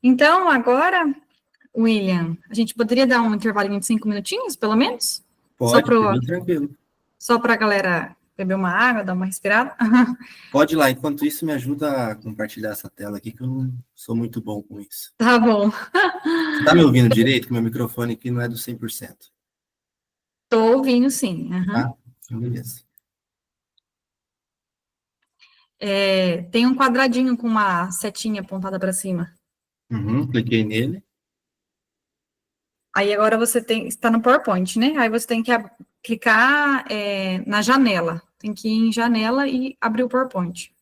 Então, agora, William, a gente poderia dar um intervalinho de 5 minutinhos, pelo menos? Pode, por mim, tranquilo. Só para a galera beber uma água, dar uma respirada? Pode ir lá, enquanto isso me ajuda a compartilhar essa tela aqui, que eu não sou muito bom com isso. Tá bom. Você está me ouvindo direito? Que meu microfone aqui não é do 100%. Tô ouvindo, sim. Tá? Então, beleza. Tem um quadradinho com uma setinha apontada para cima. Cliquei nele. Aí agora você está no PowerPoint, né? Aí você tem que clicar na janela. Tem que ir em janela e abrir o PowerPoint.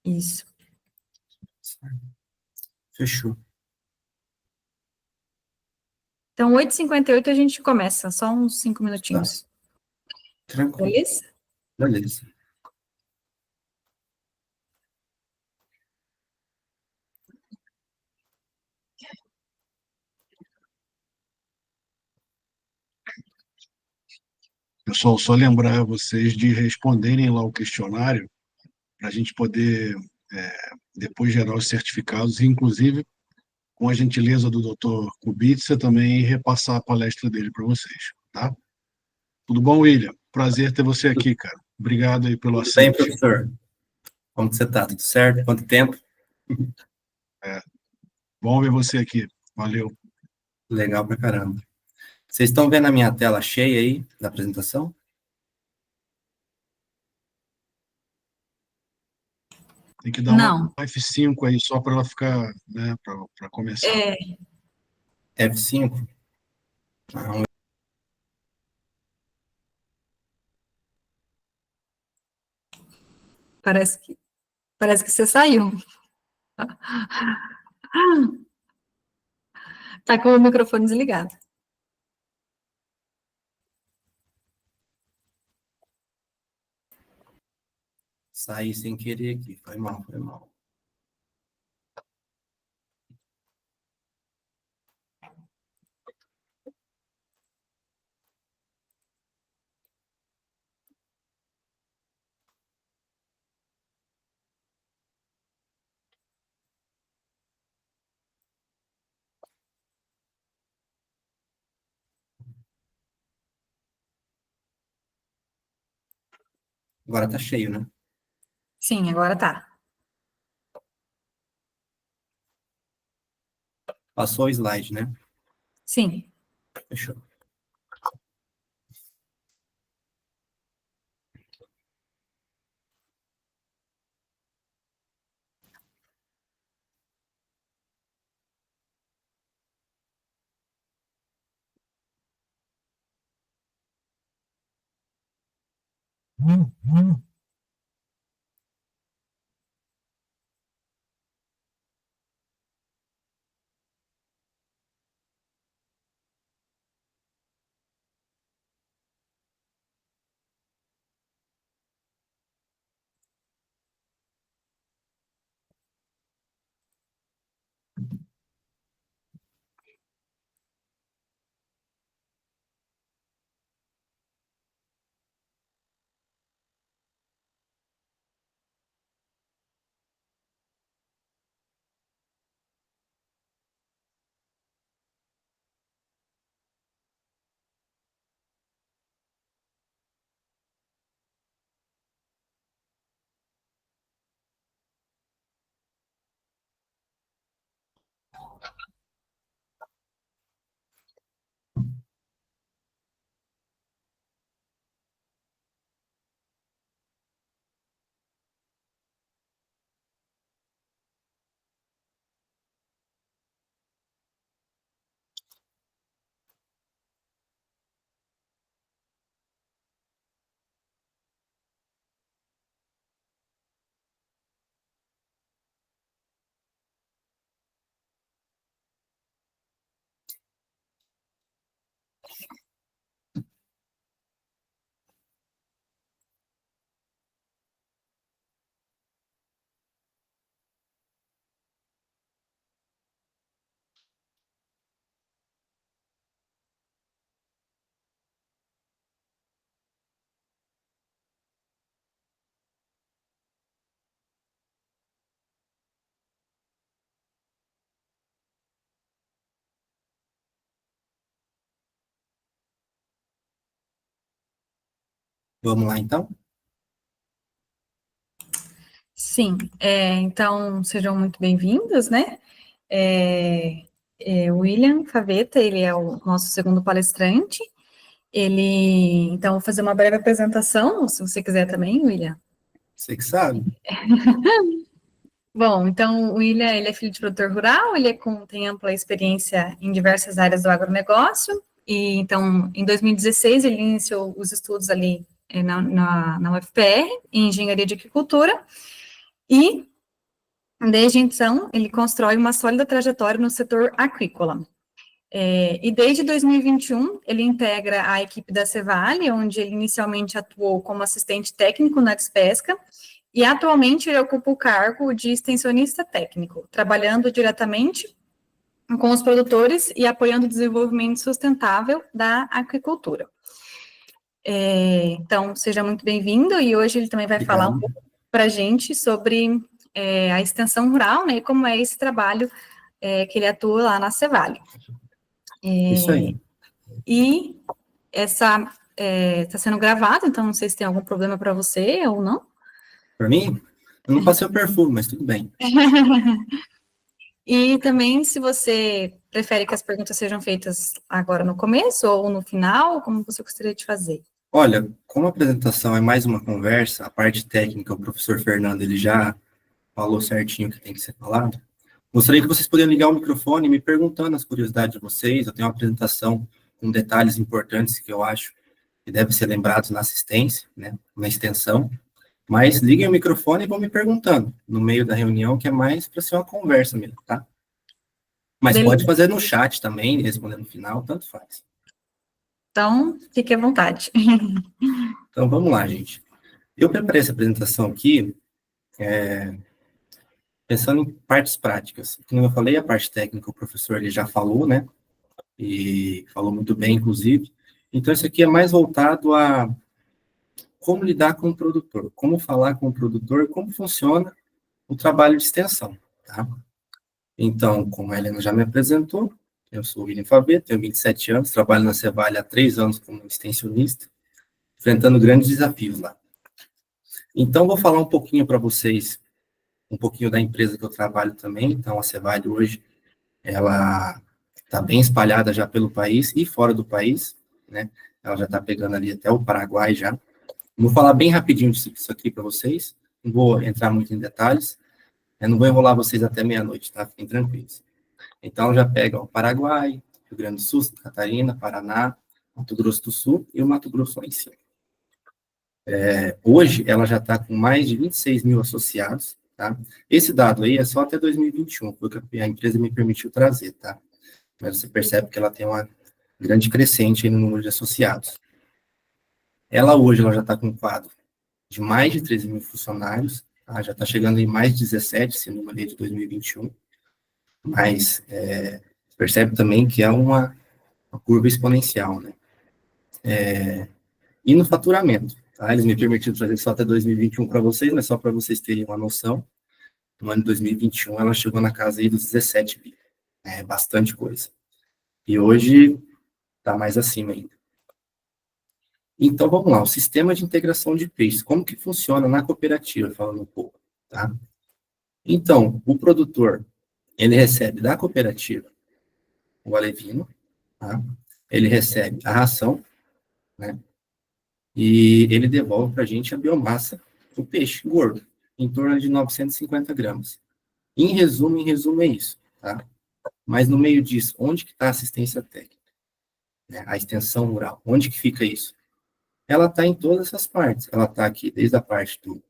Isso. Fechou. Então, 8h58 a gente começa, só uns 5 minutinhos. Tá. Tranquilo. Beleza? Beleza. Pessoal, só lembrar vocês de responderem lá o questionário para a gente poder depois gerar os certificados, e inclusive, com a gentileza do Dr. Kubitsa, também repassar a palestra dele para vocês, tá? Tudo bom, William? Prazer ter você aqui, cara. Obrigado aí pelo Tudo bem, aceite. professor? Como que você está? Tudo certo? Quanto tempo? Bom ver você aqui. Valeu. Legal pra caramba. Vocês estão vendo a minha tela cheia aí da apresentação? Tem que dar Não. uma F5 aí só para ela ficar, né, para começar. F5? Não. Parece que você saiu. Tá com o microfone desligado. Saí sem querer aqui. Foi mal, foi mal. Agora tá cheio, né? Sim, agora tá. Passou o slide, né? Sim. Fechou. Vamos lá, então? Sim, então sejam muito bem-vindos, né? O William Faveta, ele é o nosso segundo palestrante. Então, vou fazer uma breve apresentação, se você quiser também, William. Você que sabe. Bom, então, o William, ele é filho de produtor rural, tem ampla experiência em diversas áreas do agronegócio, e então, em 2016, ele iniciou os estudos ali na UFPR, em Engenharia de Agricultura, e desde então, ele constrói uma sólida trajetória no setor aquícola. E desde 2021, ele integra a equipe da Cevale, onde ele inicialmente atuou como assistente técnico na Despesca, e atualmente ele ocupa o cargo de extensionista técnico, trabalhando diretamente com os produtores e apoiando o desenvolvimento sustentável da aquicultura. Então, seja muito bem-vindo, e hoje ele também vai falar um pouco para a gente sobre a extensão rural, né, e como é esse trabalho que ele atua lá na Cevale. Isso aí. E essa está sendo gravada, então não sei se tem algum problema para você ou não. Para mim, eu não passei o perfume, mas tudo bem. E também, se você prefere que as perguntas sejam feitas agora no começo ou no final, como você gostaria de fazer? Olha, como a apresentação é mais uma conversa, a parte técnica, o professor Fernando, ele já falou certinho o que tem que ser falado. Gostaria que vocês pudessem ligar o microfone me perguntando as curiosidades de vocês. Eu tenho uma apresentação com detalhes importantes que eu acho que devem ser lembrados na assistência, né, na extensão. Mas liguem o microfone e vão me perguntando no meio da reunião, que é mais para ser uma conversa mesmo, tá? Mas Beleza. pode fazer no chat também, responder no final, tanto faz. Então, fique à vontade. Então, vamos lá, gente. Eu preparei essa apresentação aqui pensando em partes práticas. Como eu falei, a parte técnica o professor ele já falou, né? E falou muito bem, inclusive. Então, isso aqui é mais voltado a como lidar com o produtor, como falar com o produtor, como funciona o trabalho de extensão, tá? Então, como a Helena já me apresentou, eu sou o William Faveta, tenho 27 anos, trabalho na Cevale há 3 anos como extensionista, enfrentando grandes desafios lá. Então, vou falar um pouquinho para vocês, um pouquinho da empresa que eu trabalho também. Então, a Cevale hoje, ela está bem espalhada já pelo país e fora do país, né? Ela já está pegando ali até o Paraguai já. Vou falar bem rapidinho disso aqui para vocês, não vou entrar muito em detalhes, eu não vou enrolar vocês até meia-noite, tá? Fiquem tranquilos. Então, já pega o Paraguai, Rio Grande do Sul, Santa Catarina, Paraná, Mato Grosso do Sul e o Mato Grosso lá em cima. Hoje, ela já está com mais de 26 mil associados, tá? Esse dado aí é só até 2021, foi o que a empresa me permitiu trazer, tá? Mas você percebe que ela tem uma grande crescente aí no número de associados. Hoje, ela já está com um quadro de mais de 13 mil funcionários, tá? Já está chegando em mais de 17, esse número aí de 2021, mas percebe também que é uma curva exponencial, né? E no faturamento, tá? Eles me permitiram trazer só até 2021 para vocês, mas só para vocês terem uma noção, no ano de 2021 ela chegou na casa aí dos 17 bi, é bastante coisa. E hoje está mais acima ainda. Então, vamos lá, o sistema de integração de peixes, como que funciona na cooperativa, falando um pouco, tá? Então, o produtor, ele recebe da cooperativa o alevino, tá? Ele recebe a ração, né? E ele devolve para a gente a biomassa do peixe gordo, em torno de 950 gramas. Em resumo é isso, tá? Mas no meio disso, onde que está a assistência técnica? Né? A extensão rural, onde que fica isso? Ela está em todas essas partes. Ela está aqui desde a parte do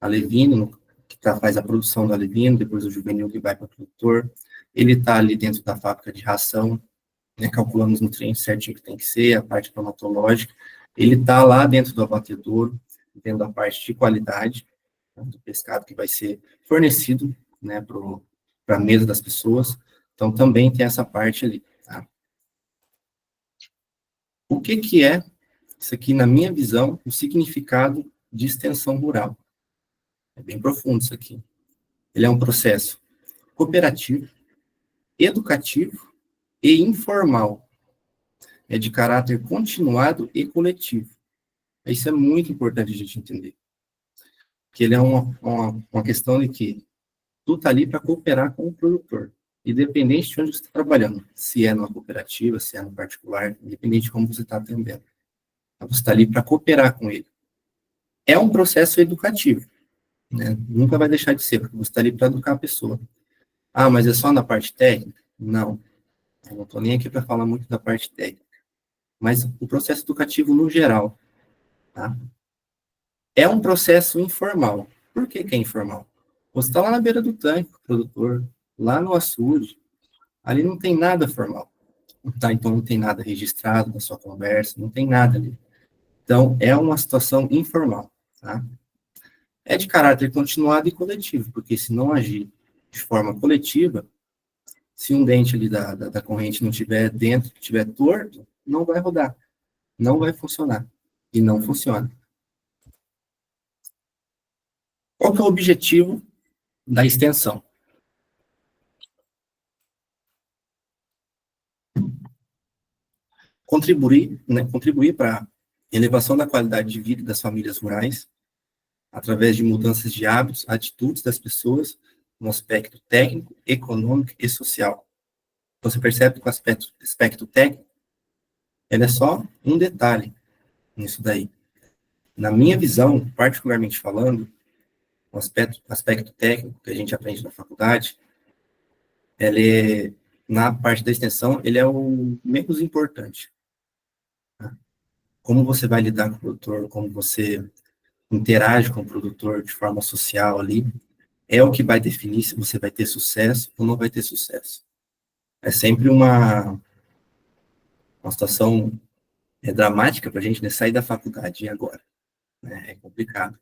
alevino, que faz a produção do alevino, depois o juvenil que vai para o produtor. Ele está ali dentro da fábrica de ração, né, calculando os nutrientes certinho que tem que ser, a parte cromatológica. Ele está lá dentro do abatedouro, dentro da parte de qualidade, né, do pescado que vai ser fornecido, né, para a mesa das pessoas. Então, também tem essa parte ali, tá? O que é, isso aqui, na minha visão, o significado de extensão rural? É bem profundo isso aqui. Ele é um processo cooperativo, educativo e informal. É de caráter continuado e coletivo. Isso é muito importante a gente entender. Que ele é uma questão de que tu tá ali para cooperar com o produtor, independente de onde você está trabalhando, se é numa cooperativa, se é no particular, independente de como você está atendendo. Você está ali para cooperar com ele. É um processo educativo, né? Nunca vai deixar de ser, porque você está ali para educar a pessoa. Ah, mas é só na parte técnica? Não. Eu não estou nem aqui para falar muito da parte técnica. Mas o processo educativo no geral, tá? É um processo informal. Por que que é informal? Você está lá na beira do tanque, o produtor, lá no açude, ali não tem nada formal. Tá? Então não tem nada registrado na sua conversa, não tem nada ali. Então é uma situação informal. Tá? É de caráter continuado e coletivo, porque se não agir de forma coletiva, se um dente ali da corrente não estiver dentro, estiver torto, não vai rodar, não vai funcionar. E não funciona. Qual que é o objetivo da extensão? Contribuir para a elevação da qualidade de vida das famílias rurais, através de mudanças de hábitos, atitudes das pessoas, no aspecto técnico, econômico e social. Você percebe que o aspecto técnico, ele é só um detalhe nisso daí. Na minha visão, particularmente falando, o aspecto técnico que a gente aprende na faculdade, ele é, na parte da extensão, ele é o menos importante. Tá? Como você vai lidar com o produtor, como você interage com o produtor de forma social ali, é o que vai definir se você vai ter sucesso ou não vai ter sucesso. É sempre uma situação dramática para a gente, né, sair da faculdade e agora. Né, é complicado.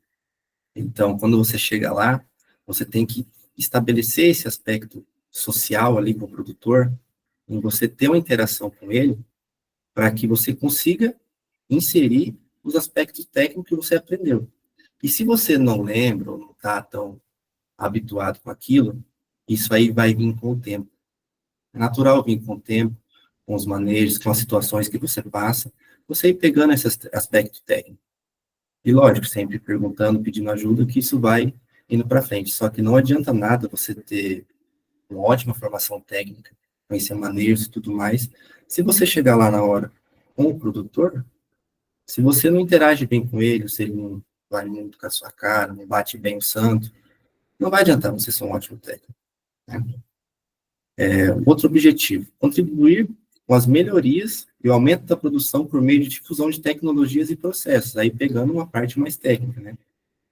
Então, quando você chega lá, você tem que estabelecer esse aspecto social ali com o produtor, em você ter uma interação com ele, para que você consiga inserir os aspectos técnicos que você aprendeu. E se você não lembra ou não está tão habituado com aquilo, isso aí vai vir com o tempo. É natural vir com o tempo, com os manejos, com as situações que você passa, você ir pegando esse aspecto técnico. E lógico, sempre perguntando, pedindo ajuda, que isso vai indo para frente. Só que não adianta nada você ter uma ótima formação técnica, conhecer manejos e tudo mais, se você chegar lá na hora com o produtor, se você não interage bem com ele, se ele não vai muito com a sua cara, não bate bem o santo, não vai adiantar você ser um ótimo técnico. Né? Outro objetivo, contribuir com as melhorias e o aumento da produção por meio de difusão de tecnologias e processos, aí pegando uma parte mais técnica, né?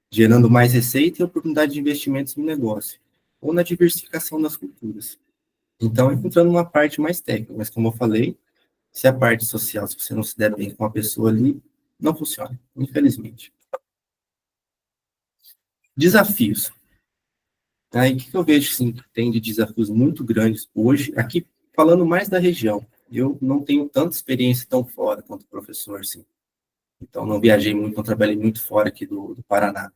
Gerando mais receita e oportunidade de investimentos no negócio, ou na diversificação das culturas. Então, entrando numa parte mais técnica, mas como eu falei, se a parte social, se você não se der bem com a pessoa ali, não funciona, infelizmente. Desafios. Aí, o que eu vejo, sim, que tem de desafios muito grandes hoje, aqui falando mais da região, eu não tenho tanta experiência tão fora quanto o professor, sim. Então, não viajei muito, não trabalhei muito fora aqui do Paraná.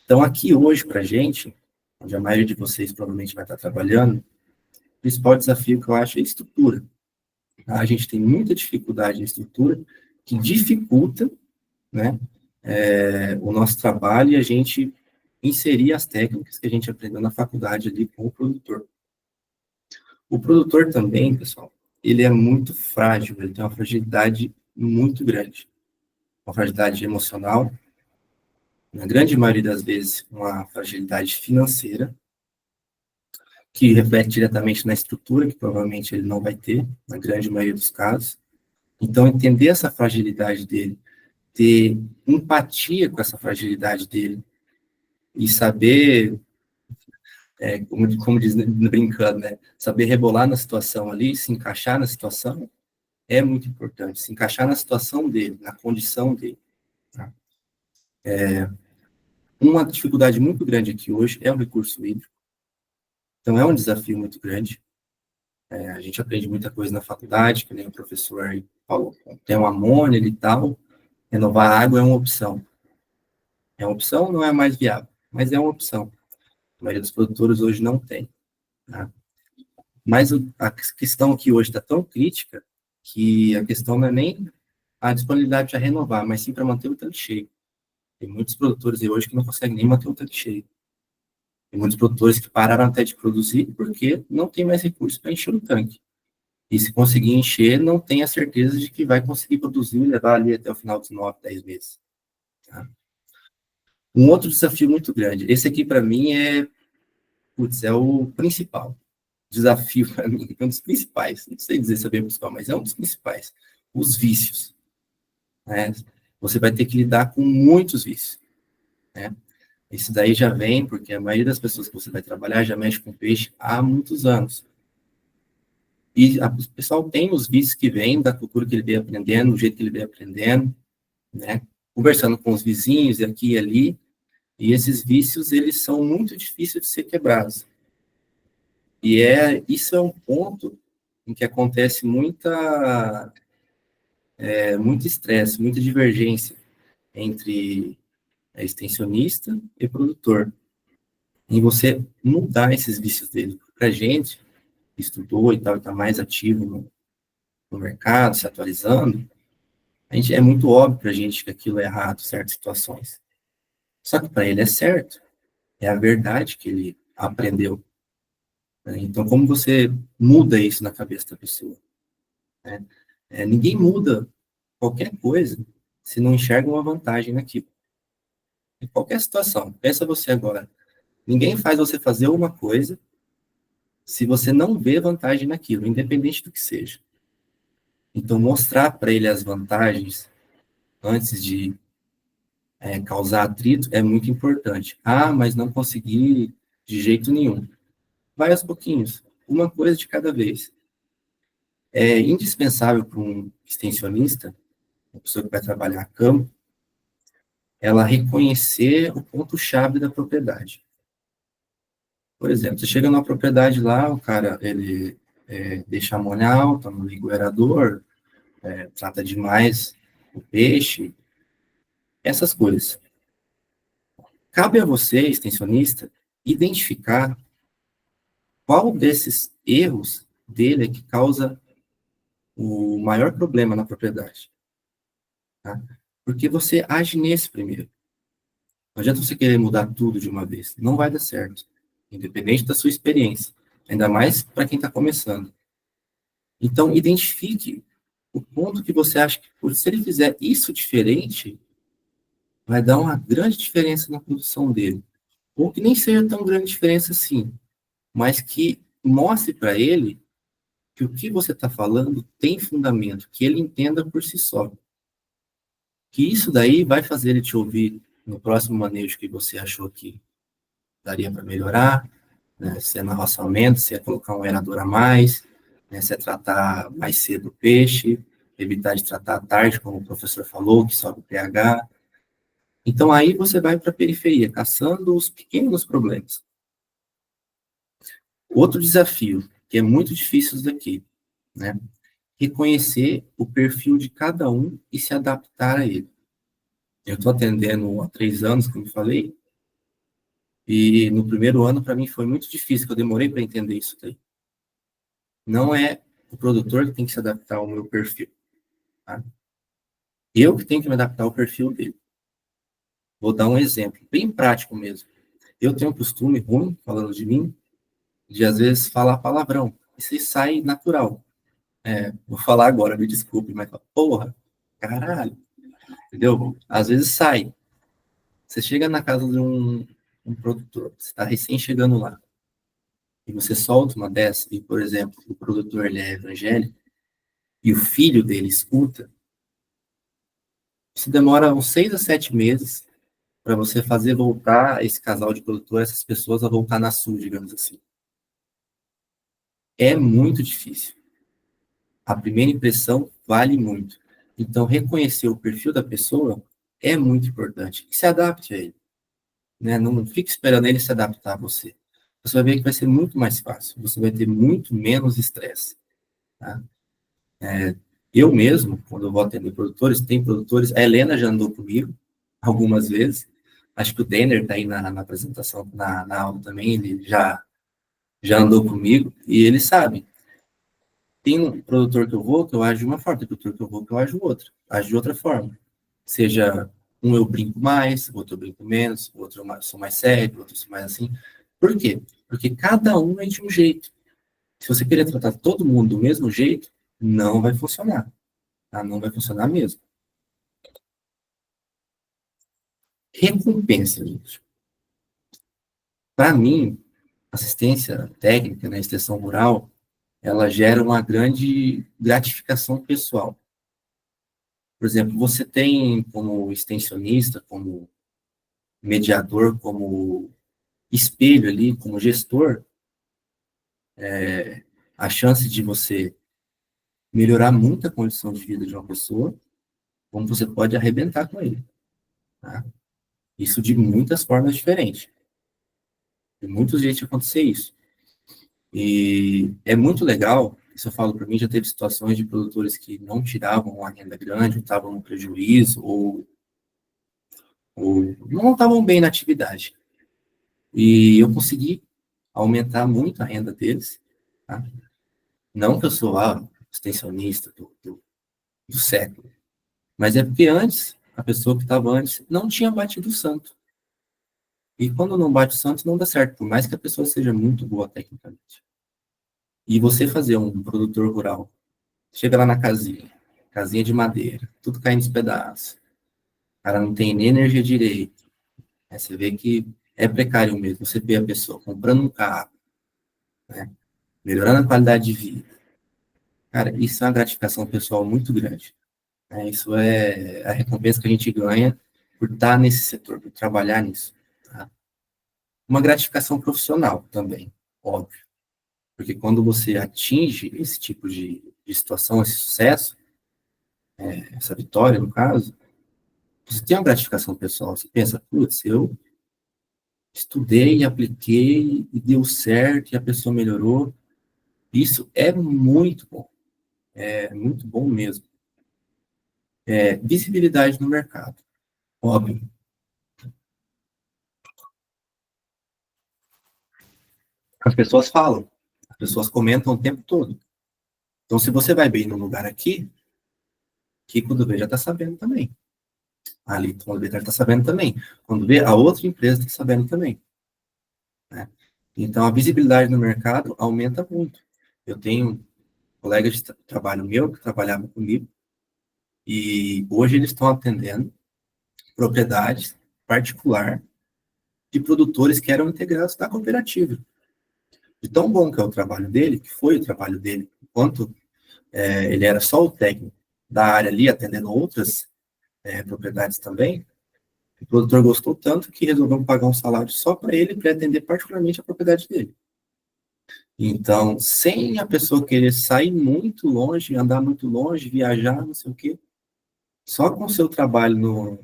Então, aqui hoje, para a gente, onde a maioria de vocês provavelmente vai estar trabalhando, o principal desafio que eu acho é a estrutura. A gente tem muita dificuldade em estrutura, que dificulta, né, o nosso trabalho e a gente inserir as técnicas que a gente aprendeu na faculdade ali com o produtor. O produtor também, pessoal, ele é muito frágil, ele tem uma fragilidade muito grande. Uma fragilidade emocional, na grande maioria das vezes, uma fragilidade financeira, que reflete diretamente na estrutura, que provavelmente ele não vai ter, na grande maioria dos casos. Então, entender essa fragilidade dele, ter empatia com essa fragilidade dele, e saber, como diz brincando, né, saber rebolar na situação ali, se encaixar na situação, é muito importante, se encaixar na situação dele, na condição dele. Tá? Uma dificuldade muito grande aqui hoje é o recurso hídrico, então é um desafio muito grande. A gente aprende muita coisa na faculdade, que nem o professor aí falou, tem um amônia e tal, renovar a água é uma opção. É uma opção, não é a mais viável, mas é uma opção. A maioria dos produtores hoje não tem. Tá? Mas a questão aqui hoje está tão crítica que a questão não é nem a disponibilidade para renovar, mas sim para manter o tanque cheio. Tem muitos produtores aí hoje que não conseguem nem manter o tanque cheio. Tem muitos produtores que pararam até de produzir porque não tem mais recursos para encher o tanque. E se conseguir encher, não tem a certeza de que vai conseguir produzir e levar ali até o final dos 9, 10 meses. Tá? Um outro desafio muito grande. Esse aqui, para mim, é o principal. Desafio, para mim, é um dos principais. Não sei dizer se é bem principal, mas é um dos principais. Os vícios. Né? Você vai ter que lidar com muitos vícios. Né? Isso daí já vem porque a maioria das pessoas que você vai trabalhar já mexe com peixe há muitos anos. E o pessoal tem os vícios que vêm da cultura que ele vem aprendendo, do jeito que ele vem aprendendo, né? Conversando com os vizinhos e aqui e ali. E esses vícios, eles são muito difíceis de ser quebrados. E isso é um ponto em que acontece muito estresse, muita divergência entre extensionista e produtor. E você mudar esses vícios dele. Para a gente, que estudou e tal, está mais ativo no mercado, se atualizando, é muito óbvio para a gente que aquilo é errado em certas situações. Só que para ele é certo. É a verdade que ele aprendeu. Né? Então, como você muda isso na cabeça da pessoa? Né? Ninguém muda qualquer coisa se não enxerga uma vantagem naquilo. Em qualquer situação. Pensa você agora. Ninguém faz você fazer uma coisa se você não vê vantagem naquilo, independente do que seja. Então, mostrar para ele as vantagens antes de causar atrito é muito importante. Ah, mas não consegui de jeito nenhum. Vai aos pouquinhos, uma coisa de cada vez. É indispensável para um extensionista, uma pessoa que vai trabalhar a campo, ela reconhecer o ponto-chave da propriedade. Por exemplo, você chega numa propriedade lá, o cara, ele deixa a amônia alta, não liga o aerador, trata demais o peixe, essas coisas. Cabe a você, extensionista, identificar qual desses erros dele é que causa o maior problema na propriedade. Tá? Porque você age nesse primeiro. Não adianta você querer mudar tudo de uma vez. Não vai dar certo. Independente da sua experiência. Ainda mais para quem está começando. Então, identifique o ponto que você acha que, se ele fizer isso diferente, vai dar uma grande diferença na produção dele. Ou que nem seja tão grande diferença assim, mas que mostre para ele que o que você está falando tem fundamento, que ele entenda por si só. Que isso daí vai fazer ele te ouvir no próximo manejo que você achou que daria para melhorar, né? Se é no arroçamento, se é colocar um aerador a mais, né? Se é tratar mais cedo o peixe, evitar de tratar à tarde, como o professor falou, que sobe o pH. Então, aí você vai para a periferia, caçando os pequenos problemas. Outro desafio, que é muito difícil isso daqui, né? Reconhecer o perfil de cada um e se adaptar a ele. Eu estou atendendo há 3 anos, como eu falei, e no primeiro ano, para mim, foi muito difícil, que eu demorei para entender isso daí. Não é o produtor que tem que se adaptar ao meu perfil. Tá? Eu que tenho que me adaptar ao perfil dele. Vou dar um exemplo, bem prático mesmo. Eu tenho um costume ruim, falando de mim, de às vezes falar palavrão. Isso sai natural. Vou falar agora, me desculpe, mas porra, caralho. Entendeu? Às vezes sai. Você chega na casa de um produtor, você está recém chegando lá, e você solta uma dessa, e, por exemplo, o produtor ele é evangélico, e o filho dele escuta, isso demora uns 6 a 7 meses para você fazer voltar esse casal de produtor, essas pessoas a voltar na sua, digamos assim. É muito difícil. A primeira impressão vale muito. Então, reconhecer o perfil da pessoa é muito importante. E se adapte a ele. Né? Não fique esperando ele se adaptar a você. Você vai ver que vai ser muito mais fácil. Você vai ter muito menos estresse. Tá? Eu mesmo, quando eu vou atender produtores, tem produtores... A Helena já andou comigo algumas vezes. Acho que o Denner está aí na apresentação, na aula também. Ele já andou comigo. E ele sabe. Tem um produtor que eu vou, que eu ajo de uma forma, tem produtor que eu vou, que eu ajo de outra forma. Seja um eu brinco mais, outro eu brinco menos, outro eu sou mais sério, outro eu sou mais assim. Por quê? Porque cada um é de um jeito. Se você querer tratar todo mundo do mesmo jeito, não vai funcionar. Tá? Não vai funcionar mesmo. Recompensa, gente. Para mim, assistência técnica na extensão rural, ela gera uma grande gratificação pessoal. Por exemplo, você tem como extensionista, como mediador, como espelho ali, como gestor, a chance de você melhorar muito a condição de vida de uma pessoa, como você pode arrebentar com ele. Tá? Isso de muitas formas diferentes. Tem muitos jeitos de acontecer isso. E é muito legal, isso eu falo para mim, já teve situações de produtores que não tiravam uma renda grande, ou estavam no prejuízo, ou não estavam bem na atividade. E eu consegui aumentar muito a renda deles. Tá? Não que eu sou extensionista do século, mas é porque antes, a pessoa que estava antes não tinha batido o santo. E quando não bate o santo, não dá certo, por mais que a pessoa seja muito boa tecnicamente. E você fazer um produtor rural, chega lá na casinha de madeira, tudo caindo nos pedaços, o cara não tem nem energia direito. Aí você vê que é precário mesmo. Você vê a pessoa comprando um carro, né, melhorando a qualidade de vida. Cara, isso é uma gratificação pessoal muito grande. Né? Isso é a recompensa que a gente ganha por estar nesse setor, por trabalhar nisso. Tá? Uma gratificação profissional também, óbvio. Porque quando você atinge esse tipo de situação, esse sucesso, essa vitória, no caso, você tem uma gratificação pessoal. Você pensa, putz, eu estudei, apliquei, e deu certo, e a pessoa melhorou. Isso é muito bom mesmo. Visibilidade no mercado, óbvio. As pessoas falam, as pessoas comentam o tempo todo. Então, se você vai bem num lugar aqui, quando vê já está sabendo também. Ali, quando vê já está sabendo também. Quando vê, a outra empresa está sabendo também. Né? Então, a visibilidade no mercado aumenta muito. Eu tenho colegas de trabalho meu que trabalhavam comigo, e hoje eles estão atendendo propriedades particular de produtores que eram integrados da cooperativa. De tão bom que é o trabalho dele, que foi o trabalho dele, enquanto ele era só o técnico da área ali, atendendo outras propriedades também, o produtor gostou tanto que resolveu pagar um salário só para ele, para atender particularmente a propriedade dele. Então, sem a pessoa querer sair muito longe, andar muito longe, viajar, não sei o quê, só com o seu trabalho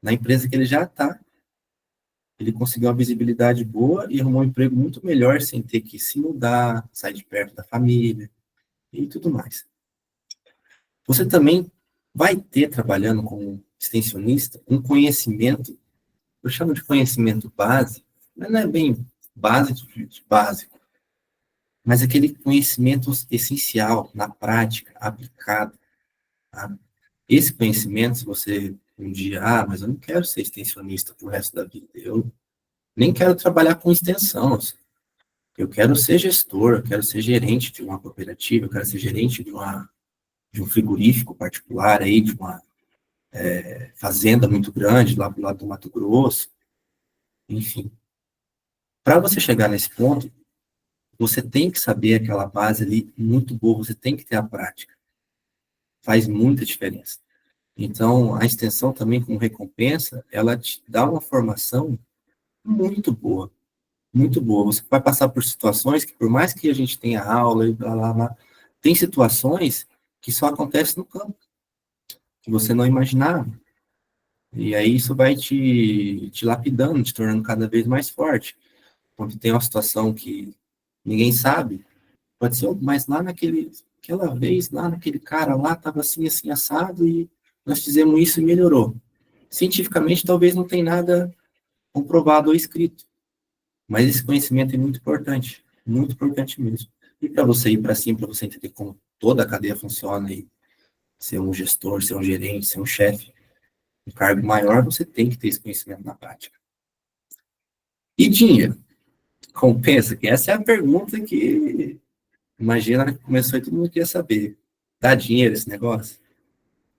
na empresa que ele já está, ele conseguiu uma visibilidade boa e arrumou um emprego muito melhor sem ter que se mudar, sair de perto da família e tudo mais. Você também vai ter, trabalhando como extensionista, um conhecimento, eu chamo de conhecimento básico, mas não é bem básico, mas aquele conhecimento essencial, na prática, aplicado. Tá? Esse conhecimento, se você um dia, mas eu não quero ser extensionista pro resto da vida, eu nem quero trabalhar com extensão, eu quero ser gestor, eu quero ser gerente de uma cooperativa, eu quero ser gerente de um frigorífico particular aí, de uma fazenda muito grande lá pro lado do Mato Grosso, enfim. Para você chegar nesse ponto, você tem que saber aquela base ali muito boa, você tem que ter a prática. Faz muita diferença. Então, a extensão também, como recompensa, ela te dá uma formação muito boa, muito boa. Você vai passar por situações que, por mais que a gente tenha aula e blá, blá, blá, tem situações que só acontecem no campo, que você não imaginava. E aí isso vai te lapidando, te tornando cada vez mais forte. Quando tem uma situação que ninguém sabe, pode ser, mas lá aquela vez, lá naquele cara lá, estava assim, assim, assado, e nós fizemos isso e melhorou. Cientificamente, talvez não tenha nada comprovado ou escrito, mas esse conhecimento é muito importante mesmo. E para você ir para cima, para você entender como toda a cadeia funciona e ser um gestor, ser um gerente, ser um chefe, um cargo maior, você tem que ter esse conhecimento na prática. E dinheiro? Compensa? Que essa é a pergunta que, imagina, que começou e todo mundo queria saber. Dá dinheiro esse negócio?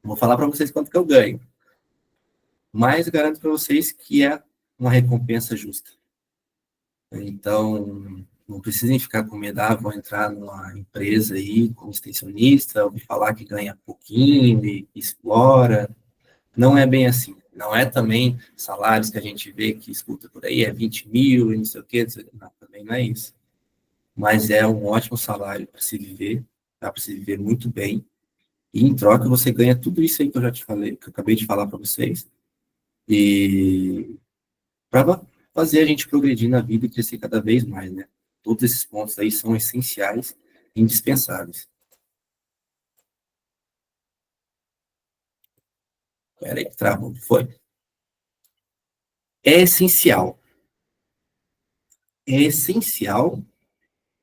Vou falar para vocês quanto que eu ganho. Mas garanto para vocês que é uma recompensa justa. Então, não precisem ficar com medo, vou entrar numa empresa aí como extensionista, ouvir falar que ganha pouquinho e explora. Não é bem assim. Não é também salários que a gente vê que escuta por aí, é 20 mil e não sei o quê. Não, também não é isso. Mas é um ótimo salário para se viver, dá para se viver muito bem. E em troca você ganha tudo isso aí que eu já te falei, que eu acabei de falar para vocês. E para fazer a gente progredir na vida e crescer cada vez mais, né? Todos esses pontos aí são essenciais e indispensáveis. Peraí, que travou. Foi. É essencial. É essencial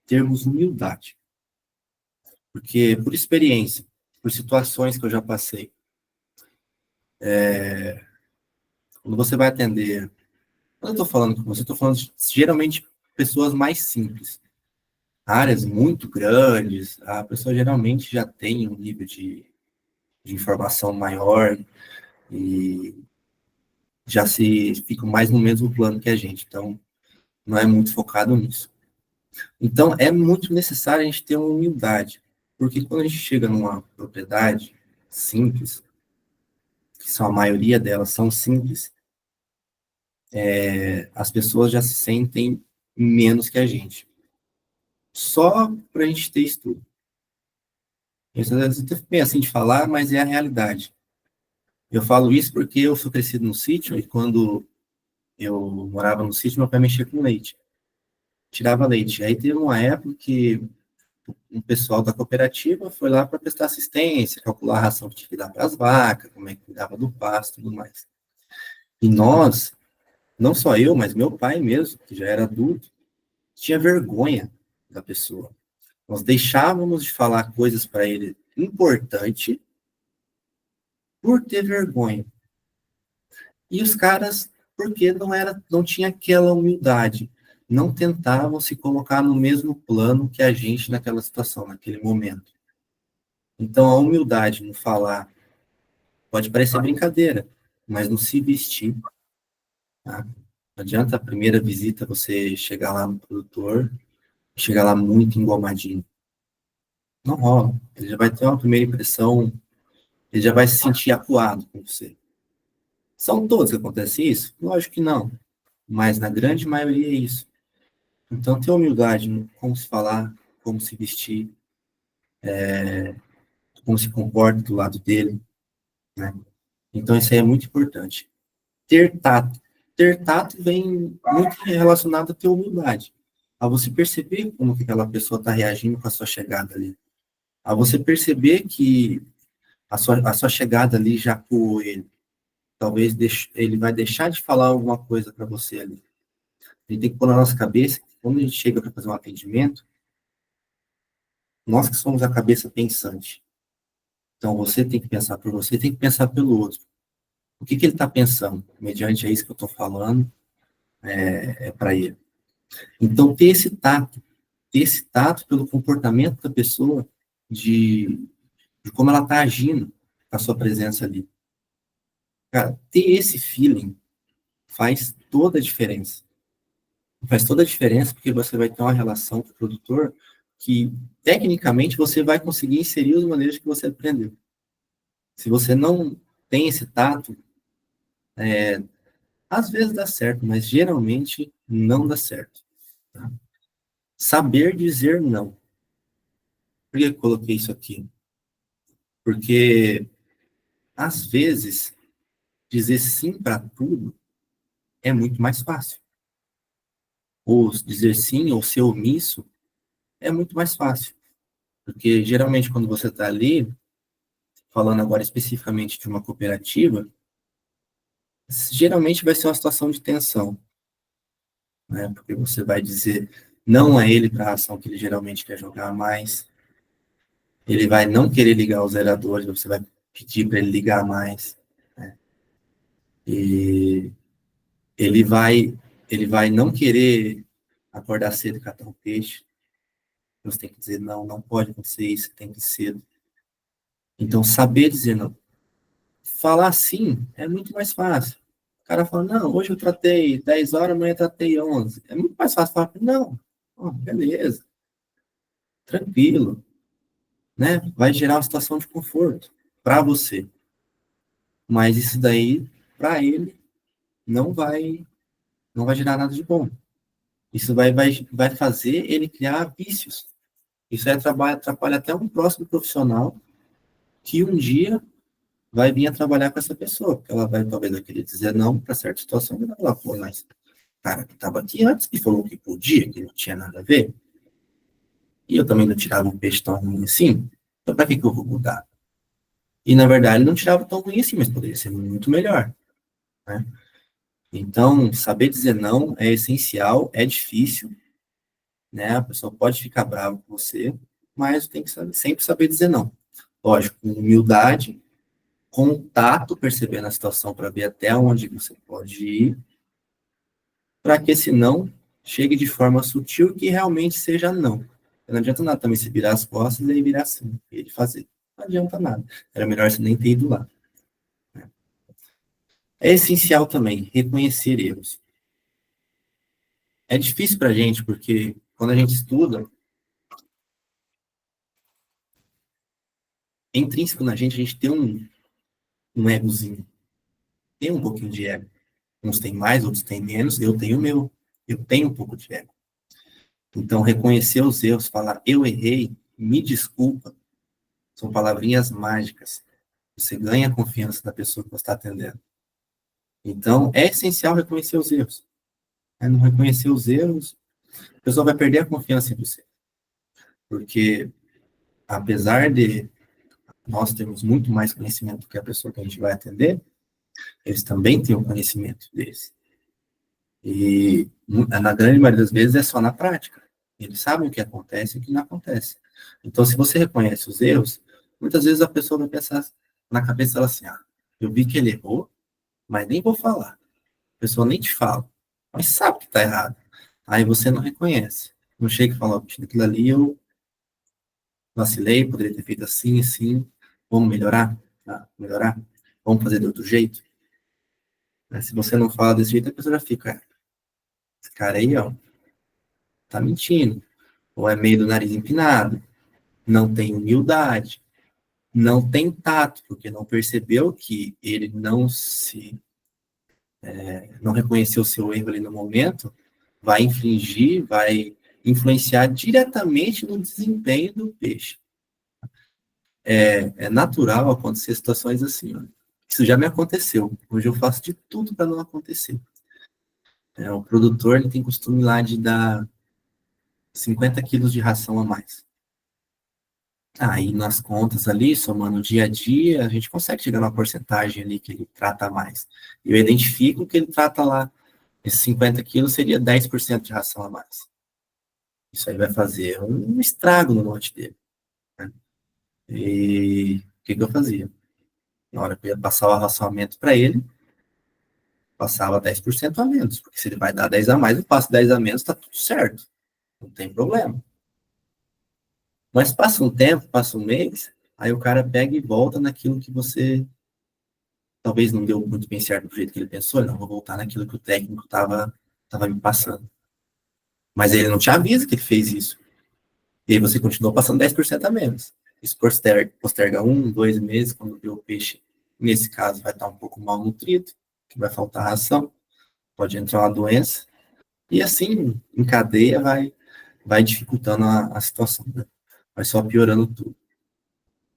termos humildade. Porque, por experiência, por situações que eu já passei, quando você vai atender, quando eu estou falando com você, estou falando de, geralmente, pessoas mais simples. Áreas muito grandes, a pessoa geralmente já tem um nível de informação maior e já se fica mais no mesmo plano que a gente. Então, não é muito focado nisso. Então, é muito necessário a gente ter uma humildade, porque quando a gente chega numa propriedade simples, que são a maioria delas são simples, as pessoas já se sentem menos que a gente. Só para a gente ter estudo. Isso às vezes é bem assim de falar, mas é a realidade. Eu falo isso porque eu sou crescido no sítio e quando eu morava no sítio, meu pai mexia com leite. Tirava leite. Aí teve uma época que um pessoal da cooperativa foi lá para prestar assistência, calcular a ração que tinha que dar para as vacas, como é que cuidava do pasto e tudo mais. E nós, não só eu, mas meu pai mesmo, que já era adulto, tinha vergonha da pessoa. Nós deixávamos de falar coisas para ele importante por ter vergonha. E os caras, porque não tinha aquela humildade, não tentavam se colocar no mesmo plano que a gente naquela situação, naquele momento. Então, a humildade no falar pode parecer brincadeira, mas no se vestir, tá? Não adianta a primeira visita você chegar lá no produtor, chegar lá muito engomadinho. Não rola. Ele já vai ter uma primeira impressão, ele já vai se sentir acuado com você. São todos que acontece isso? Lógico que não. Mas na grande maioria é isso. Então, ter humildade no como se falar, como se vestir, como se comporta do lado dele, né? Então, isso aí é muito importante. Ter tato. Ter tato vem muito relacionado a ter humildade. A você perceber como que aquela pessoa está reagindo com a sua chegada ali. A você perceber que a sua chegada ali já coou ele. Talvez ele vai deixar de falar alguma coisa para você ali. A gente tem que pôr na nossa cabeça que quando a gente chega para fazer um atendimento, nós que somos a cabeça pensante. Então, você tem que pensar por você, tem que pensar pelo outro. O que ele está pensando? Mediante a isso que eu estou falando, é para ele. Então, ter esse tato pelo comportamento da pessoa, de como ela está agindo com a sua presença ali. Cara, ter esse feeling faz toda a diferença. Faz toda a diferença porque você vai ter uma relação com o produtor que, tecnicamente, você vai conseguir inserir os maneiras que você aprendeu. Se você não tem esse tato, às vezes dá certo, mas geralmente não dá certo. Tá? Saber dizer não. Por que eu coloquei isso aqui? Porque, às vezes, dizer sim para tudo é muito mais fácil. Ou dizer sim ou ser omisso é muito mais fácil. Porque, geralmente, quando você está ali, falando agora especificamente de uma cooperativa, geralmente vai ser uma situação de tensão. Né? Porque você vai dizer não a ele para a ação que ele geralmente quer jogar mais. ele vai não querer ligar os zeradores, você vai pedir para ele ligar mais, né? E ele vai não querer acordar cedo e catar um peixe. Você tem que dizer, não, não pode acontecer isso, tem que ir cedo. Então, saber dizer não. Falar sim é muito mais fácil. O cara fala, não, hoje eu tratei 10 horas, amanhã eu tratei 11. É muito mais fácil falar, não, beleza, tranquilo, né? Vai gerar uma situação de conforto para você. Mas isso daí, para ele, não vai, não vai gerar nada de bom. Isso vai fazer ele criar vícios. Isso aí atrapalha até um próximo profissional que um dia vai vir a trabalhar com essa pessoa, porque ela vai talvez querer dizer não para certa situação, e vai falar, pô, mas cara que estava aqui antes, que falou que podia, que não tinha nada a ver, e eu também não tirava um peixe tão ruim assim, então para que eu vou mudar? E na verdade ele não tirava tão ruim assim, mas poderia ser muito melhor, né? Então, saber dizer não é essencial, é difícil, né? A pessoa pode ficar brava com você, mas tem que sempre saber dizer não. Lógico, com humildade, com tato, percebendo a situação para ver até onde você pode ir, para que esse não chegue de forma sutil que realmente seja não. Não adianta nada também se virar as costas e virar assim, e ele fazer. Não adianta nada. Era melhor você nem ter ido lá. É essencial também reconhecer erros. É difícil para a gente, porque quando a gente estuda, é intrínseco na gente, a gente tem um egozinho. Tem um pouquinho de ego. Uns têm mais, outros têm menos. Eu tenho o meu. Eu tenho um pouco de ego. Então, reconhecer os erros, falar, eu errei, me desculpa, são palavrinhas mágicas. Você ganha a confiança da pessoa que você está atendendo. Então, é essencial reconhecer os erros. Não reconhecer os erros, a pessoa vai perder a confiança em você. Porque, apesar de nós termos muito mais conhecimento do que a pessoa que a gente vai atender, eles também têm o conhecimento deles. E, na grande maioria das vezes, é só na prática. Eles sabem o que acontece e o que não acontece. Então, se você reconhece os erros, muitas vezes a pessoa vai pensar na cabeça dela assim, eu vi que ele errou, mas nem vou falar. A pessoa nem te fala, mas sabe que está errado. Aí você não reconhece. Não chega e fala, aquilo ali eu vacilei, poderia ter feito assim, assim, vamos melhorar? Melhorar? Vamos fazer de outro jeito? Se você não fala desse jeito, a pessoa já fica, esse cara aí, tá mentindo. Ou é meio do nariz empinado, não tem humildade, não tem tato, porque não percebeu que ele não reconheceu o seu erro ali no momento, vai infringir, vai influenciar diretamente no desempenho do peixe. É natural acontecer situações assim. Isso já me aconteceu. Hoje eu faço de tudo para não acontecer. O produtor ele tem costume lá de dar 50 quilos de ração a mais. Aí nas contas ali, somando dia a dia, a gente consegue chegar numa porcentagem ali que ele trata mais. Eu identifico que ele trata lá, esses 50 quilos seria 10% de ração a mais. Isso aí vai fazer um estrago no lote dele, né? E o que eu fazia? Na hora que eu ia passar o arraçoamento para ele, passava 10% a menos, porque se ele vai dar 10 a mais, eu passo 10 a menos, tá tudo certo. Não tem problema. Mas passa um tempo, passa um mês, aí o cara pega e volta naquilo que você talvez não deu muito bem certo do jeito que ele pensou, não, vou voltar naquilo que o técnico estava me passando. Mas ele não te avisa que ele fez isso. E aí você continuou passando 10% a menos. Isso posterga 1, 2 meses, quando vê o peixe, nesse caso, vai estar um pouco mal nutrido, que vai faltar ração, pode entrar uma doença, e assim, em cadeia, vai dificultando a situação, né? Vai só piorando tudo,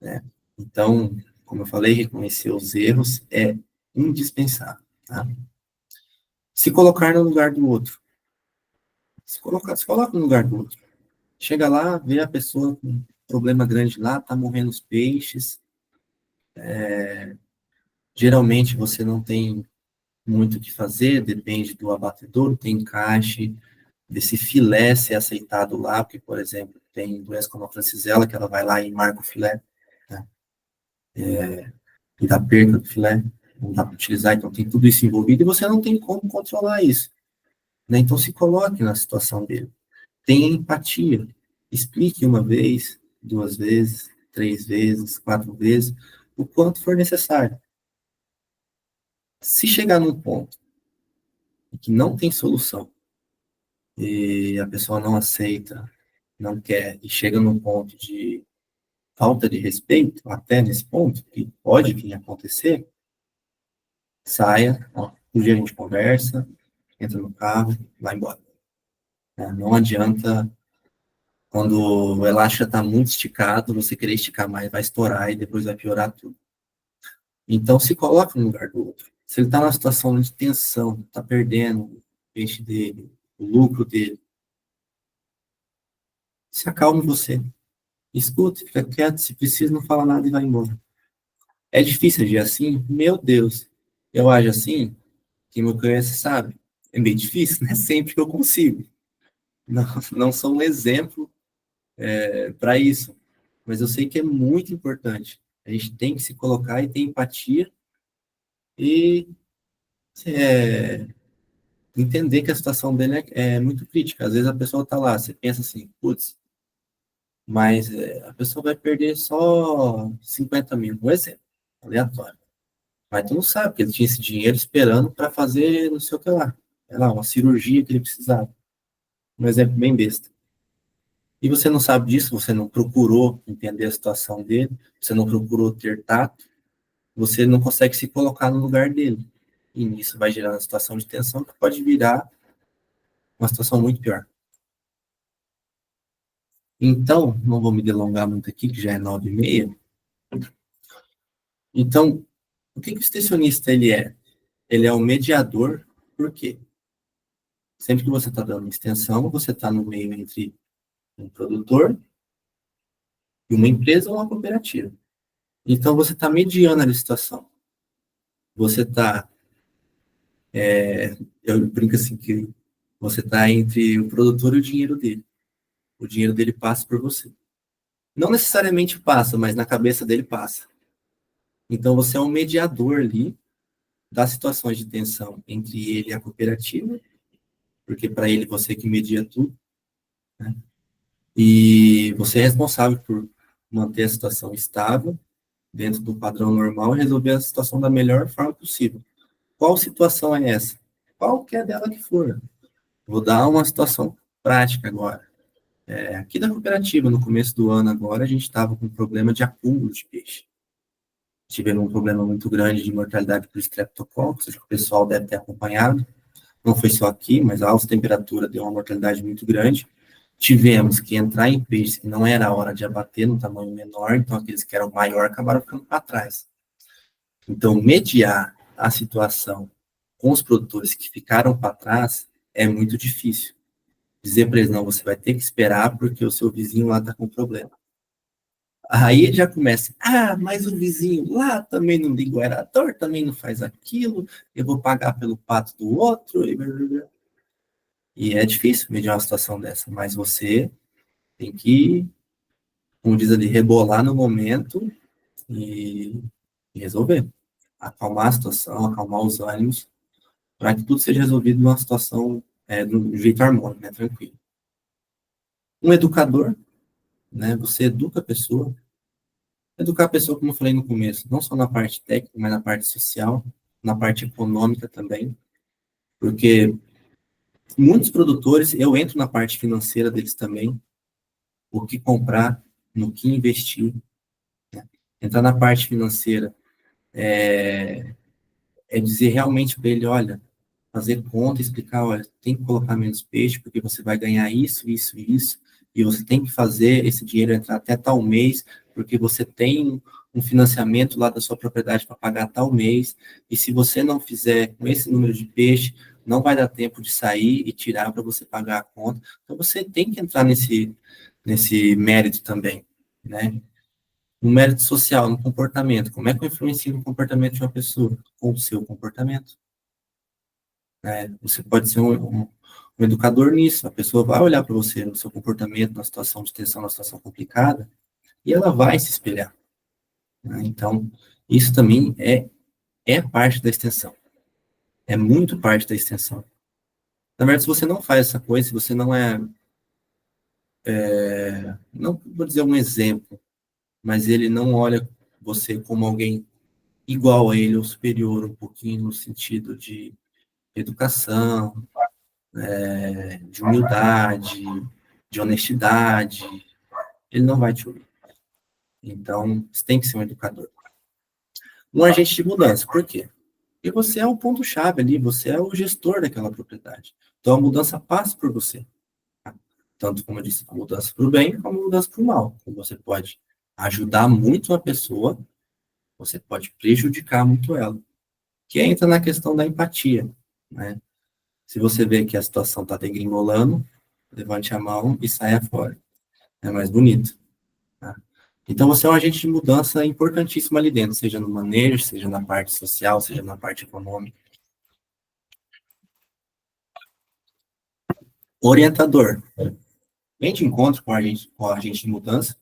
né? Então, como eu falei, reconhecer os erros é indispensável, tá? Se colocar no lugar do outro. Se coloca no lugar do outro. Chega lá, vê a pessoa com um problema grande lá, tá morrendo os peixes. Geralmente você não tem muito o que fazer, depende do abatedouro, tem encaixe, desse filé ser aceitado lá, porque, por exemplo, tem doença como a francisela, que ela vai lá e marca o filé, né? E dá perda do filé, não dá para utilizar, então tem tudo isso envolvido e você não tem como controlar isso, né? Então se coloque na situação dele. Tenha empatia. Explique uma vez, 2 vezes, 3 vezes, 4 vezes, o quanto for necessário. Se chegar num ponto em que não tem solução e a pessoa não aceita, não quer, e chega num ponto de falta de respeito, até nesse ponto, que pode vir a acontecer, saia, ó, um dia a gente conversa, entra no carro, vai embora. Não adianta, quando o elástico está muito esticado, você querer esticar mais, vai estourar e depois vai piorar tudo. Então, se coloca no lugar do outro. Se ele está numa situação de tensão, está perdendo o peixe dele, o lucro dele, se acalme você. Escute, fica quieto, se precisa, não fala nada e vai embora. É difícil agir assim? Meu Deus. Eu ajo assim, quem me conhece sabe. É bem difícil, não é sempre que eu consigo. Não, não sou um exemplo para isso. Mas eu sei que é muito importante. A gente tem que se colocar e ter empatia e é, entender que a situação dele é muito crítica. Às vezes a pessoa está lá, você pensa assim, putz, mas a pessoa vai perder só 50 mil, um exemplo, aleatório. Mas tu não sabe que ele tinha esse dinheiro esperando para fazer não sei o que lá. É lá, uma cirurgia que ele precisava. Um exemplo bem besta. E você não sabe disso, você não procurou entender a situação dele, você não procurou ter tato, você não consegue se colocar no lugar dele. E isso vai gerar uma situação de tensão que pode virar uma situação muito pior. Então, não vou me delongar muito aqui, que já é 9h30. Então, o que o extensionista ele é? Ele é um mediador, por quê? Sempre que você está dando uma extensão, você está no meio entre um produtor e uma empresa ou uma cooperativa. Então, você está mediando a licitação. Você está, eu brinco assim, que você está entre o produtor e o dinheiro dele. O dinheiro dele passa por você. Não necessariamente passa, mas na cabeça dele passa. Então, você é um mediador ali das situações de tensão entre ele e a cooperativa, porque para ele você que media tudo, né? E você é responsável por manter a situação estável, dentro do padrão normal, e resolver a situação da melhor forma possível. Qual situação é essa? Qualquer dela que for. Vou dar uma situação prática agora. Aqui da cooperativa, no começo do ano agora, a gente estava com um problema de acúmulo de peixe. Tivemos um problema muito grande de mortalidade por estreptococcus, que o pessoal deve ter acompanhado. Não foi só aqui, mas a alta temperatura deu uma mortalidade muito grande. Tivemos que entrar em peixes que não era a hora de abater no tamanho menor, então aqueles que eram maior acabaram ficando para trás. Então, mediar a situação com os produtores que ficaram para trás é muito difícil. Dizer para eles, não, você vai ter que esperar porque o seu vizinho lá está com problema. Aí ele já começa, mas o vizinho lá também não liga o aerador, também não faz aquilo, eu vou pagar pelo pato do outro, e é difícil mediar uma situação dessa, mas você tem que, como diz ali, rebolar no momento e resolver. Acalmar a situação, acalmar os ânimos, para que tudo seja resolvido numa situação do jeito harmônico, né, tranquilo. Um educador, né, você educa a pessoa. Educar a pessoa, como eu falei no começo, não só na parte técnica, mas na parte social, na parte econômica também, porque muitos produtores, eu entro na parte financeira deles também, o que comprar, no que investir, né? Entrar na parte financeira é dizer realmente para ele, olha, fazer conta, explicar, olha, tem que colocar menos peixe, porque você vai ganhar isso, isso e isso, e você tem que fazer esse dinheiro entrar até tal mês, porque você tem um financiamento lá da sua propriedade para pagar tal mês, e se você não fizer com esse número de peixe, não vai dar tempo de sair e tirar para você pagar a conta. Então, você tem que entrar nesse mérito também, né? No mérito social, no comportamento. Como é que eu influencio no comportamento de uma pessoa? Com o seu comportamento. Você pode ser um educador nisso. A pessoa vai olhar para você no seu comportamento, na situação de tensão, na situação complicada, e ela vai se espelhar. Né? Então, isso também é parte da extensão. É muito parte da extensão. Na verdade, se você não faz essa coisa, se você não não vou dizer um exemplo, mas ele não olha você como alguém igual a ele ou superior um pouquinho no sentido de educação, de humildade, de honestidade, ele não vai te ouvir. Então, você tem que ser um educador. Um agente de mudança, por quê? Porque você é o ponto-chave ali, você é o gestor daquela propriedade. Então, a mudança passa por você. Tá? Tanto, como eu disse, a mudança para o bem, como a mudança para o mal. Então, você pode ajudar muito uma pessoa, você pode prejudicar muito ela. Que entra na questão da empatia, né? Se você vê que a situação está degringolando, levante a mão e saia fora. É mais bonito. Tá? Então, você é um agente de mudança importantíssimo ali dentro, seja no manejo, seja na parte social, seja na parte econômica. Orientador. Vem de encontro com a agente de mudança,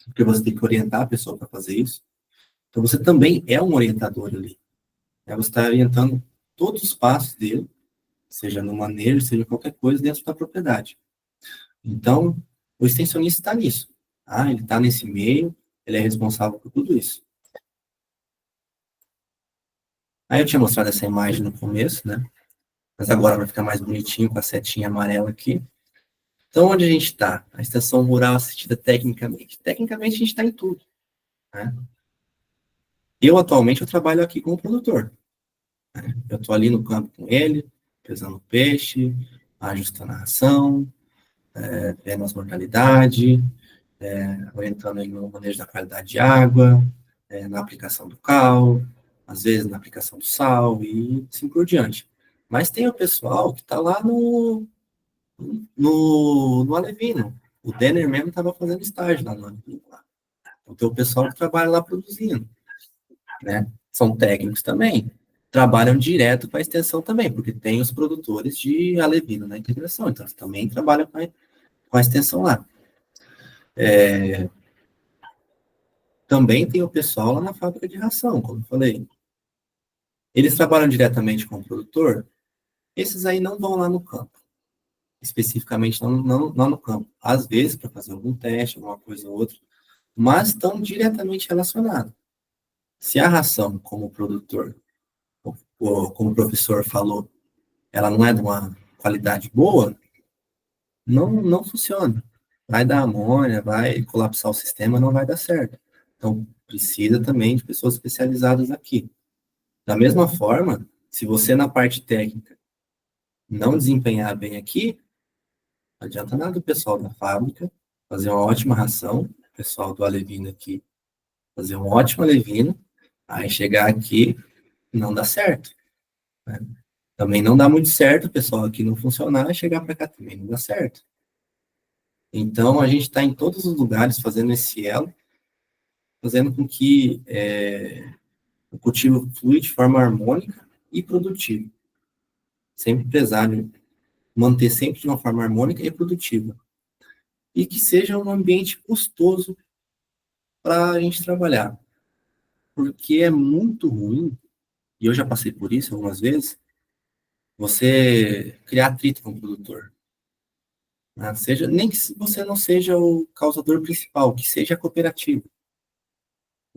porque você tem que orientar a pessoa para fazer isso. Então, você também é um orientador ali. Você está orientando todos os passos dele, seja no manejo, seja qualquer coisa dentro da propriedade. Então, o extensionista está nisso. Tá? Ele está nesse meio, ele é responsável por tudo isso. Aí eu tinha mostrado essa imagem no começo, né? Mas agora vai ficar mais bonitinho com a setinha amarela aqui. Então, onde a gente está? A extensão rural assistida tecnicamente. Tecnicamente, a gente está em tudo. Né? Atualmente, eu trabalho aqui com o produtor. Né? Eu estou ali no campo com ele, pesando peixe, ajustando a ração, vendo as mortalidades, orientando ele no manejo da qualidade de água, na aplicação do cal, às vezes na aplicação do sal e assim por diante. Mas tem o pessoal que está lá no Alevino. O Denner mesmo estava fazendo estágio lá no Alevino. Então tem o pessoal que trabalha lá produzindo. Né? São técnicos também. Trabalham direto com a extensão também, porque tem os produtores de alevino na integração, então eles também trabalham com a extensão lá. Também tem o pessoal lá na fábrica de ração, como eu falei. Eles trabalham diretamente com o produtor, esses aí não vão lá no campo. Especificamente não no campo. Às vezes, para fazer algum teste, alguma coisa ou outra, mas estão diretamente relacionados. Se a ração, como o produtor, ou como o professor falou, ela não é de uma qualidade boa, não funciona. Vai dar amônia, vai colapsar o sistema, não vai dar certo. Então, precisa também de pessoas especializadas aqui. Da mesma forma, se você na parte técnica não desempenhar bem aqui, não adianta nada o pessoal da fábrica fazer uma ótima ração, o pessoal do alevino aqui fazer um ótimo alevino, aí chegar aqui não dá certo. Né? Também não dá muito certo o pessoal aqui não funcionar e chegar para cá também não dá certo. Então, a gente está em todos os lugares fazendo esse elo, fazendo com que o cultivo flui de forma harmônica e produtiva. Sempre empresário manter sempre de uma forma harmônica e produtiva. E que seja um ambiente custoso para a gente trabalhar. Porque é muito ruim, e eu já passei por isso algumas vezes, você criar atrito com o produtor. Né? Nem que você não seja o causador principal, que seja a cooperativa.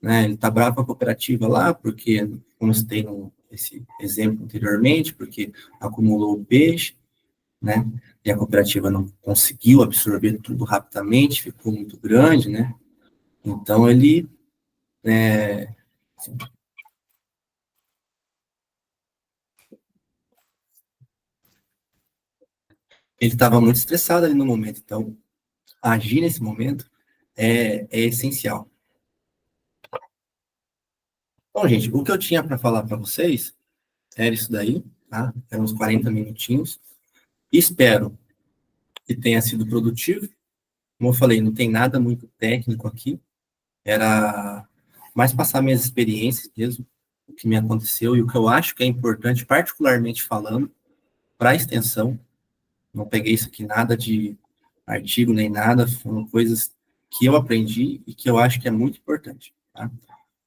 Né? Ele está bravo com a cooperativa lá, porque, como eu citei esse exemplo anteriormente, porque acumulou o peixe, né? E a cooperativa não conseguiu absorver tudo rapidamente, ficou muito grande, né? Então, ele estava muito estressado ali no momento. Então, agir nesse momento é essencial. Bom, gente, o que eu tinha para falar para vocês era isso daí, tá? Eram uns 40 minutinhos. Espero que tenha sido produtivo. Como eu falei, não tem nada muito técnico aqui. Era mais passar minhas experiências mesmo, o que me aconteceu e o que eu acho que é importante, particularmente falando, para a extensão, Não peguei isso aqui nada de artigo nem nada, foram coisas que eu aprendi e que eu acho que é muito importante. Tá?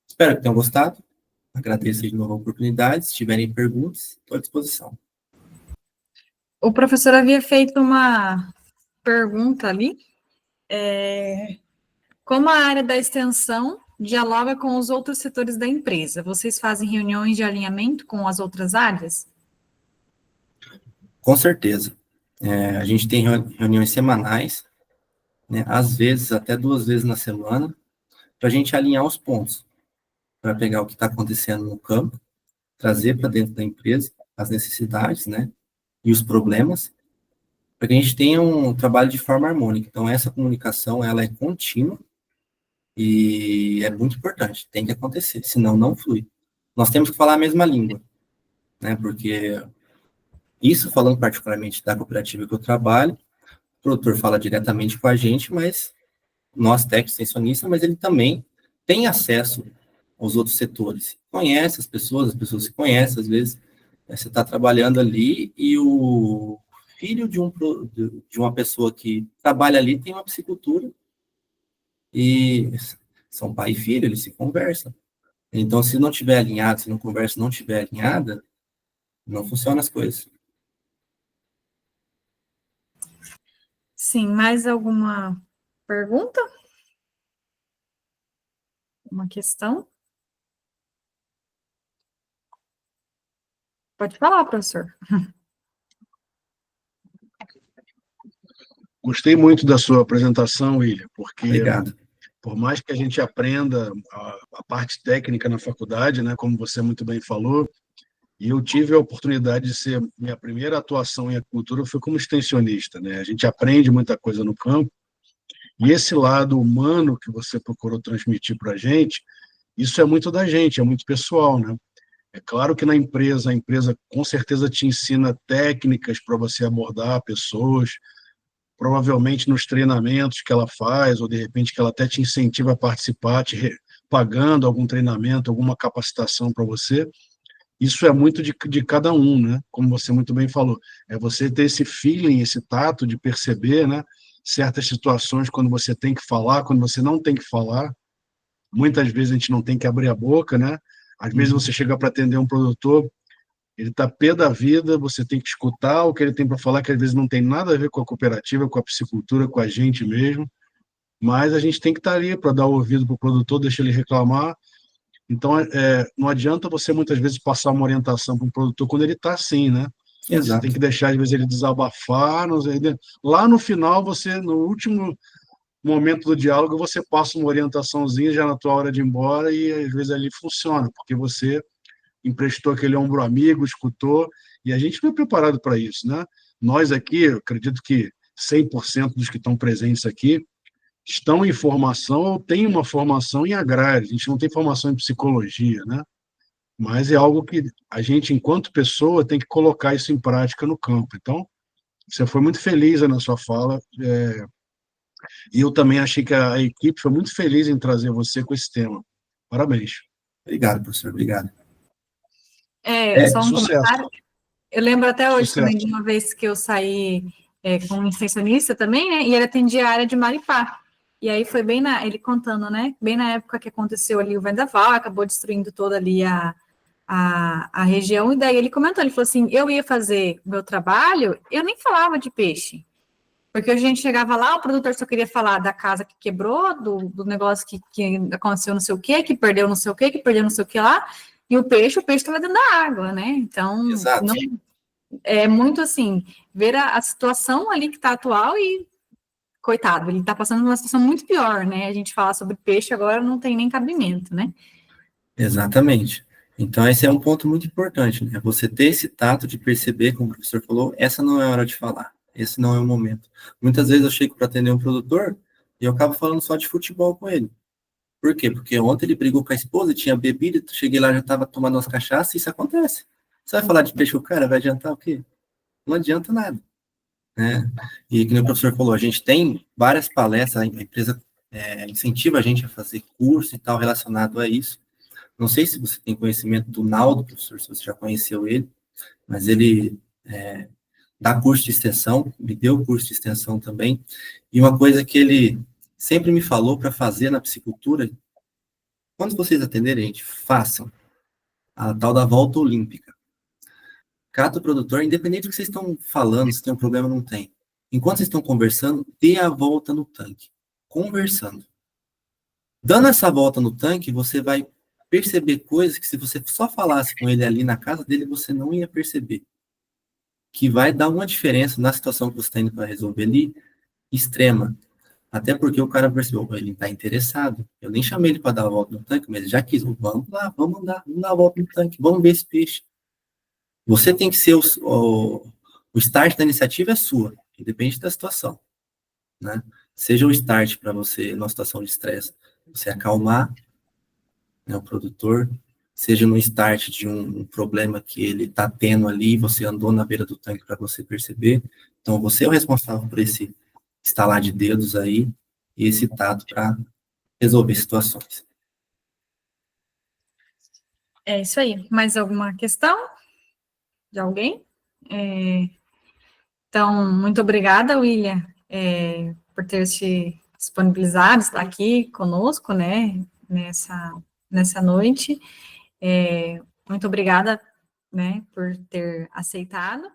Espero que tenham gostado. Agradeço de novo a oportunidade. Se tiverem perguntas, estou à disposição. O professor havia feito uma pergunta ali. Como a área da extensão dialoga com os outros setores da empresa? Vocês fazem reuniões de alinhamento com as outras áreas? Com certeza. A gente tem reuniões semanais, né, às vezes até 2 vezes na semana, para a gente alinhar os pontos, para pegar o que está acontecendo no campo, trazer para dentro da empresa as necessidades, né, e os problemas, para que a gente tenha um trabalho de forma harmônica. Então, essa comunicação, ela é contínua e é muito importante, tem que acontecer, senão não flui. Nós temos que falar a mesma língua, né, porque isso, falando particularmente da cooperativa que eu trabalho, o produtor fala diretamente com a gente, mas nós, técnicos extensionistas, mas ele também tem acesso aos outros setores. Conhece as pessoas se conhecem, às vezes você está trabalhando ali e o filho de uma pessoa que trabalha ali tem uma psicultura e são pai e filho, eles se conversam. Então, se não tiver alinhado, se não conversa não tiver alinhada, não funcionam as coisas. Sim, mais alguma pergunta? Uma questão? Pode falar, professor. Gostei muito da sua apresentação, William, porque Obrigado. por mais que a gente aprenda a parte técnica na faculdade, né, como você muito bem falou, e eu tive a oportunidade de ser, minha primeira atuação em agricultura foi como extensionista, né? A gente aprende muita coisa no campo, e esse lado humano que você procurou transmitir para a gente, isso é muito da gente, é muito pessoal, né? É claro que na empresa, a empresa com certeza te ensina técnicas para você abordar pessoas, provavelmente nos treinamentos que ela faz, ou de repente que ela até te incentiva a participar, pagando algum treinamento, alguma capacitação para você. Isso é muito de cada um, né? Como você muito bem falou, é você ter esse feeling, esse tato de perceber, né? Certas situações quando você tem que falar, quando você não tem que falar. Muitas vezes a gente não tem que abrir a boca, né? Às vezes você chega para atender um produtor, ele está pé da vida, você tem que escutar o que ele tem para falar, que às vezes não tem nada a ver com a cooperativa, com a piscicultura, com a gente mesmo, mas a gente tem que estar ali para dar o ouvido para o produtor, deixar ele reclamar. Então, não adianta você muitas vezes passar uma orientação para um produtor quando ele está assim, né? Você tem Exato. que deixar, às vezes, ele desabafar. Não sei, né? Lá no final, você, no último momento do diálogo, você passa uma orientaçãozinha já na tua hora de ir embora e, às vezes, ali funciona, porque você emprestou aquele ombro amigo, escutou, e a gente não é preparado para isso, né? Nós aqui, eu acredito que 100% dos que estão presentes aqui estão em formação ou têm uma formação em agrário, a gente não tem formação em psicologia, né? Mas é algo que a gente, enquanto pessoa, tem que colocar isso em prática no campo. Então, você foi muito feliz na sua fala, e eu também achei que a equipe foi muito feliz em trazer você com esse tema. Parabéns. Obrigado, professor. Obrigado. Só um Sucesso. comentário. Eu lembro até hoje Sucesso. também de uma vez que eu saí com um extensionista também, né? E ele atendia a área de Maripá. E aí foi ele contando, né? Bem na época que aconteceu ali o vendaval, acabou destruindo toda ali a região. E daí ele comentou, ele falou assim, eu ia fazer o meu trabalho, eu nem falava de peixe. Porque a gente chegava lá, o produtor só queria falar da casa que quebrou, do negócio que aconteceu não sei o quê, que perdeu não sei o quê, que perdeu não sei o que lá, e o peixe estava dentro da água, né? Então, Exato. não, é muito assim, ver a situação ali que está atual e, coitado, ele está passando uma situação muito pior, né? A gente falar sobre peixe agora não tem nem cabimento, né? Exatamente. Então, esse é um ponto muito importante, né? Você ter esse tato de perceber, como o professor falou, essa não é a hora de falar, esse não é o momento. Muitas vezes eu chego para atender um produtor e eu acabo falando só de futebol com ele. Por quê? Porque ontem ele brigou com a esposa, tinha bebido, cheguei lá, já estava tomando umas cachaças, e isso acontece. Você vai falar de peixe o cara, vai adiantar o quê? Não adianta nada, né? E como o professor falou, a gente tem várias palestras, a empresa incentiva a gente a fazer curso e tal relacionado a isso. Não sei se você tem conhecimento do Naldo, professor, se você já conheceu ele, mas ele dá curso de extensão, me deu curso de extensão também, e uma coisa que ele sempre me falou para fazer na piscicultura, quando vocês atenderem, gente, façam a tal da volta olímpica. Cada produtor, independente do que vocês estão falando, se tem um problema ou não tem, enquanto vocês estão conversando, dê a volta no tanque, conversando. Dando essa volta no tanque, você vai perceber coisas que se você só falasse com ele ali na casa dele, você não ia perceber. Que vai dar uma diferença na situação que você está indo para resolver ali, extrema. Até porque o cara percebeu, ele está interessado. Eu nem chamei ele para dar a volta no tanque, mas ele já quis. Vamos lá, vamos dar a volta no tanque, vamos ver esse peixe. Você tem que ser o start da iniciativa é sua, independente da situação, né? Seja o start para você, numa situação de estresse, você acalmar, né, o produtor, seja no start de um problema que ele está tendo ali, você andou na beira do tanque para você perceber. Então, você é o responsável por esse estalar de dedos aí e esse tato para resolver situações. É isso aí. Mais alguma questão de alguém? Então, muito obrigada, William, por ter se disponibilizado, estar aqui conosco, né, nessa noite. Muito obrigada, né, por ter aceitado.